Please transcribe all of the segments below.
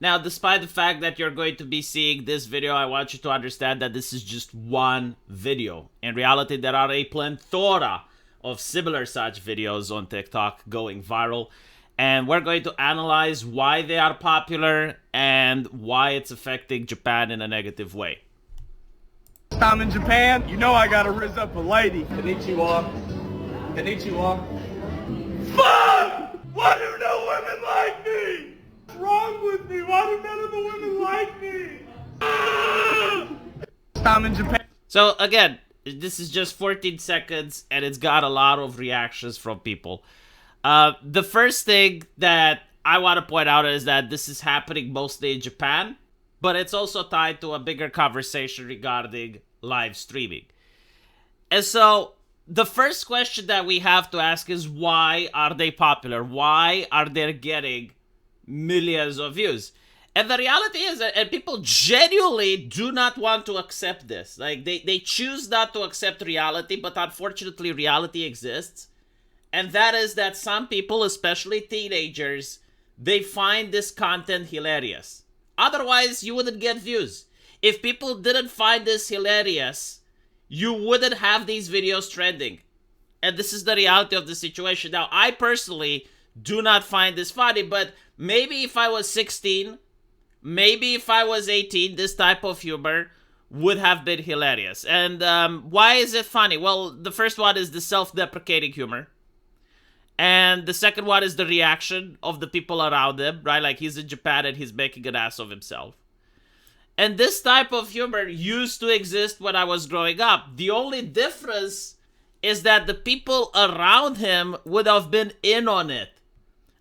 Now, despite the fact that you're going to be seeing this video, I want you to understand that this is just one video. In reality, there are a plethora of similar such videos on TikTok going viral. And we're going to analyze why they are popular and why it's affecting Japan in a negative way. I'm in Japan, you know I gotta rizz up a lady. Konnichiwa. Konnichiwa. Fuck! Why do no women like me? What's wrong with me? Why do none of the women like me? I'm in Japan. So again, this is just 14 seconds and it's got a lot of reactions from people. The first thing that I want to point out is that this is happening mostly in Japan, but it's also tied to a bigger conversation regarding live streaming. And so the first question that we have to ask is, why are they popular? Why are they getting millions of views? And the reality is that and people genuinely do not want to accept this. Like, they choose not to accept reality, but unfortunately reality exists. And that is that some people, especially teenagers, they find this content hilarious. Otherwise, you wouldn't get views. If people didn't find this hilarious, you wouldn't have these videos trending. And this is the reality of the situation. Now, I personally do not find this funny, but maybe if I was 16, maybe if I was 18, this type of humor would have been hilarious. And why is it funny? Well, the first one is the self-deprecating humor. And the second one is the reaction of the people around him, right? Like, he's in Japan and he's making an ass of himself. And this type of humor used to exist when I was growing up. The only difference is that the people around him would have been in on it.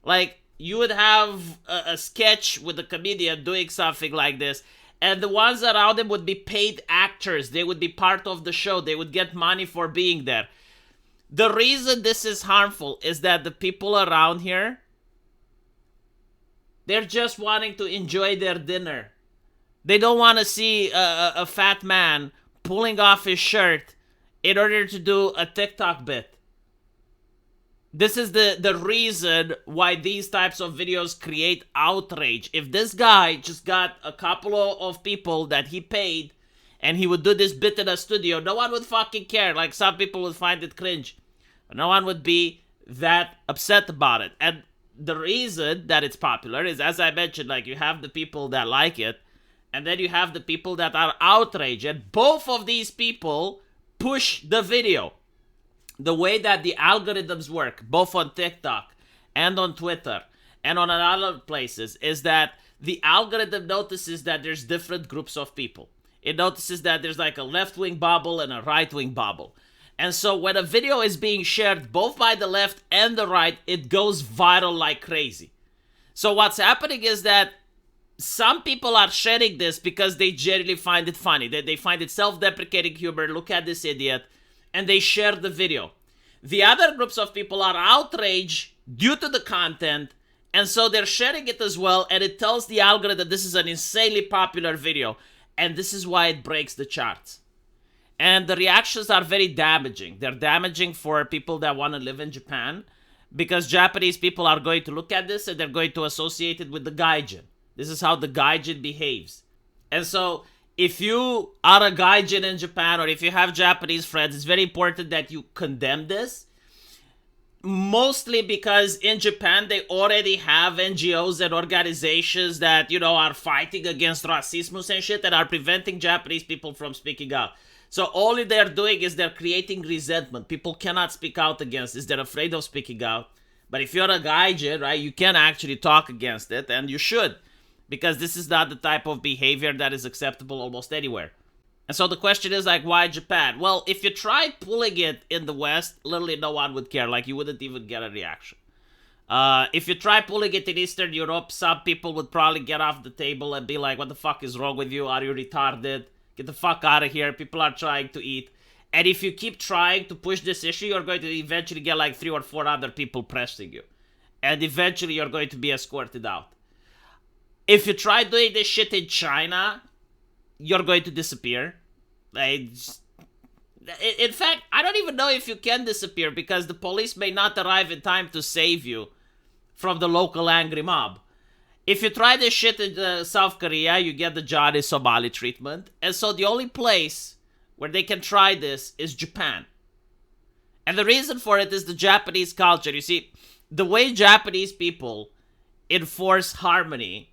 Like, you would have a sketch with a comedian doing something like this, and the ones around him would be paid actors. They would be part of the show. They would get money for being there. The reason this is harmful is that the people around here, they're just wanting to enjoy their dinner. They don't want to see a fat man pulling off his shirt in order to do a TikTok bit. This is the reason why these types of videos create outrage. If this guy just got a couple of people that he paid and he would do this bit in a studio, no one would fucking care. Like, some people would find it cringe. No one would be that upset about it. And the reason that it's popular is, as I mentioned, like, you have the people that like it, and then you have the people that are outraged. And both of these people push the video. The way that the algorithms work, both on TikTok and on Twitter and on other places, is that the algorithm notices that there's different groups of people. It notices that there's like a left-wing bubble and a right-wing bubble. And so when a video is being shared both by the left and the right, it goes viral like crazy. So what's happening is that some people are sharing this because they genuinely find it funny. They find it self-deprecating humor. Look at this idiot. And they share the video. The other groups of people are outraged due to the content, and so they're sharing it as well, and it tells the algorithm that this is an insanely popular video, and this is why it breaks the charts. And the reactions are very damaging. They're damaging for people that want to live in Japan, because Japanese people are going to look at this and they're going to associate it with the gaijin. This is how the gaijin behaves. And so if you are a gaijin in Japan, or if you have Japanese friends, it's very important that you condemn this. Mostly because in Japan, they already have NGOs and organizations that, are fighting against racism and shit, and are preventing Japanese people from speaking out. So all they're doing is they're creating resentment. People cannot speak out against this. They're afraid of speaking out. But if you're a gaijin, right, you can actually talk against it, and you should. Because this is not the type of behavior that is acceptable almost anywhere. And so the question is, like, why Japan? Well, if you try pulling it in the West, literally no one would care. Like, you wouldn't even get a reaction. If you try pulling it in Eastern Europe, some people would probably get off the table and be like, what the fuck is wrong with you? Are you retarded? Get the fuck out of here. People are trying to eat. And if you keep trying to push this issue, you're going to eventually get like 3 or 4 other people pressing you. And eventually you're going to be escorted out. If you try doing this shit in China, you're going to disappear. In fact, I don't even know if you can disappear, because the police may not arrive in time to save you from the local angry mob. If you try this shit in South Korea, you get the Johnny Somali treatment. And so the only place where they can try this is Japan. And the reason for it is the Japanese culture. You see, the way Japanese people enforce harmony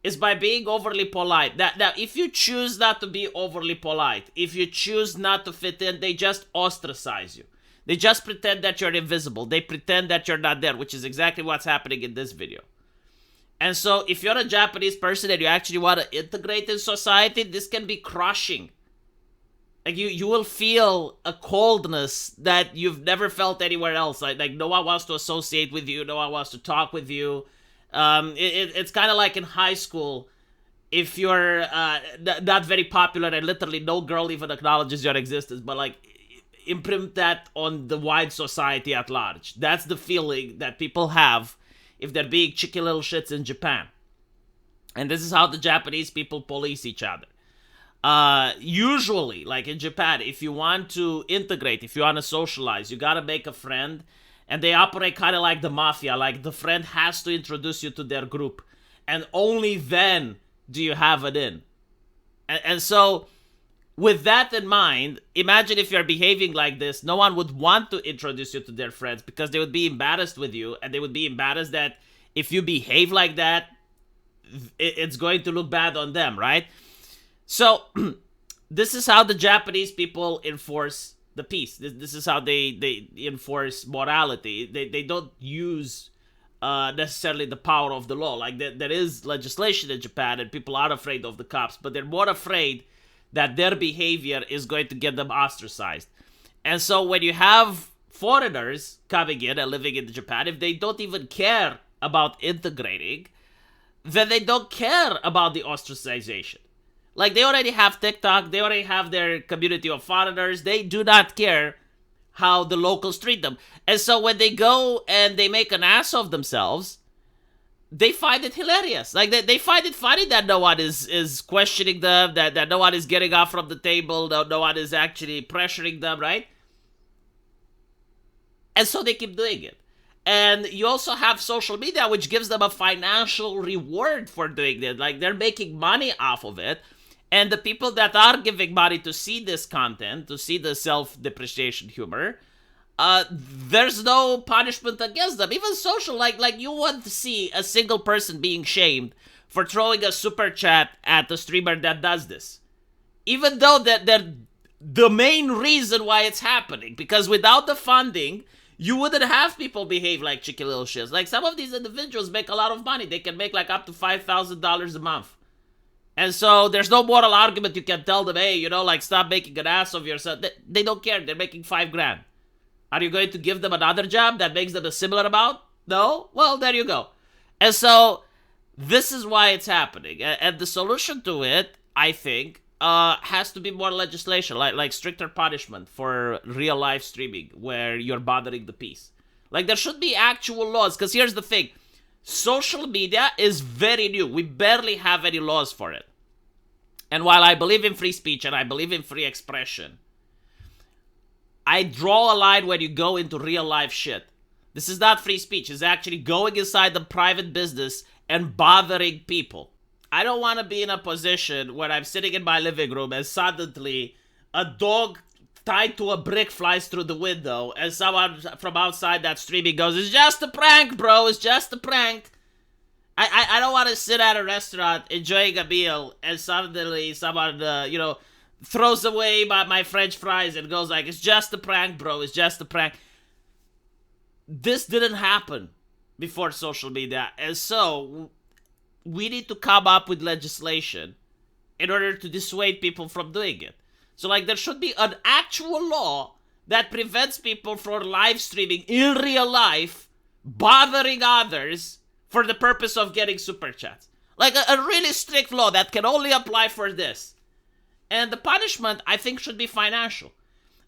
is by being overly polite. Now, if you choose not to be overly polite, if you choose not to fit in, they just ostracize you. They just pretend that you're invisible. They pretend that you're not there, which is exactly what's happening in this video. And so if you're a Japanese person and you actually want to integrate in society, this can be crushing. Like you will feel a coldness that you've never felt anywhere else. Like no one wants to associate with you. No one wants to talk with you. It's kind of like in high school. If you're not very popular and literally no girl even acknowledges your existence, but like imprint that on the wide society at large. That's the feeling that people have if they're being cheeky little shits in Japan. And this is how the Japanese people police each other. Usually, like in Japan, if you want to integrate, if you want to socialize, you gotta make a friend. And they operate kind of like the mafia. Like the friend has to introduce you to their group. And only then do you have it in. And so, with that in mind, imagine if you're behaving like this, no one would want to introduce you to their friends because they would be embarrassed with you, and they would be embarrassed that if you behave like that, it's going to look bad on them, right? So, this is how the Japanese people enforce the peace. This is how they enforce morality. They don't use necessarily the power of the law. Like, there is legislation in Japan, and people are afraid of the cops, but they're more afraid that their behavior is going to get them ostracized. And so when you have foreigners coming in and living in Japan, if they don't even care about integrating, then they don't care about the ostracization. Like, they already have TikTok, they already have their community of foreigners, they do not care how the locals treat them. And so when they go and they make an ass of themselves, they find it hilarious. Like, they find it funny that no one is questioning them, that no one is getting off from the table, no one is actually pressuring them, right? And so they keep doing it. And you also have social media, which gives them a financial reward for doing it. Like, they're making money off of it. And the people that are giving money to see this content, to see the self-depreciation humor, there's no punishment against them. Even social, like you want to see a single person being shamed for throwing a super chat at the streamer that does this. Even though they're the main reason why it's happening. Because without the funding, you wouldn't have people behave like cheeky little shits. Like, some of these individuals make a lot of money. They can make like up to $5,000 a month. And so there's no moral argument you can tell them, hey, like, stop making an ass of yourself. They don't care. They're making $5,000. Are you going to give them another job that makes them a similar amount? No? Well, there you go. And so this is why it's happening. And the solution to it, I think, has to be more legislation, like stricter punishment for real life streaming where you're bothering the peace. Like, there should be actual laws, because here's the thing. Social media is very new. We barely have any laws for it. And while I believe in free speech and I believe in free expression, I draw a line when you go into real life shit. This is not free speech. It's actually going inside the private business and bothering people. I don't want to be in a position where I'm sitting in my living room and suddenly a dog tied to a brick flies through the window and someone from outside that streaming goes, "It's just a prank, bro. It's just a prank." I don't want to sit at a restaurant enjoying a meal and suddenly someone, throws away my French fries and goes like, "It's just a prank, bro. It's just a prank." This didn't happen before social media. And so we need to come up with legislation in order to dissuade people from doing it. So, like, there should be an actual law that prevents people from live streaming in real life, bothering others for the purpose of getting super chats. Like, a really strict law that can only apply for this. And the punishment, I think, should be financial.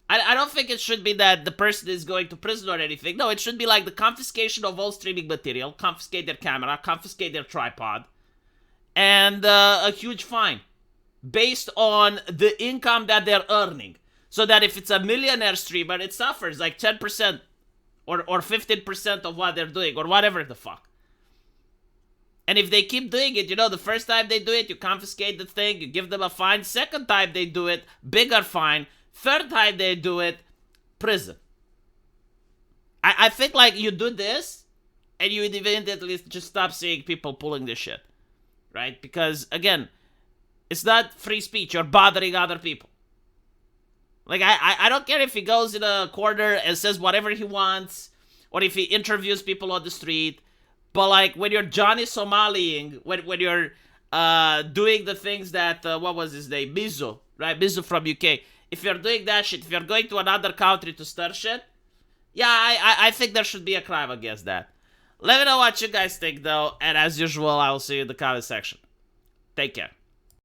I don't think it should be that the person is going to prison or anything. No, it should be like the confiscation of all streaming material, confiscate their camera, confiscate their tripod, and a huge fine based on the income that they're earning. So that if it's a millionaire streamer, it suffers like 10% or 15% of what they're doing or whatever the fuck. And if they keep doing it, you know, the first time they do it, you confiscate the thing, you give them a fine. Second time they do it, bigger fine. Third time they do it, prison. I think, like, you do this, and you immediately just stop seeing people pulling this shit. Right? Because, again, it's not free speech. You're bothering other people. Like, I don't care if he goes in a corner and says whatever he wants, or if he interviews people on the street. But, like, when you're Johnny Somaliing, when you're doing the things that, what was his name? Mizu, right? Mizu from UK. If you're doing that shit, if you're going to another country to stir shit, yeah, I think there should be a crime against that. Let me know what you guys think, though. And as usual, I will see you in the comment section. Take care.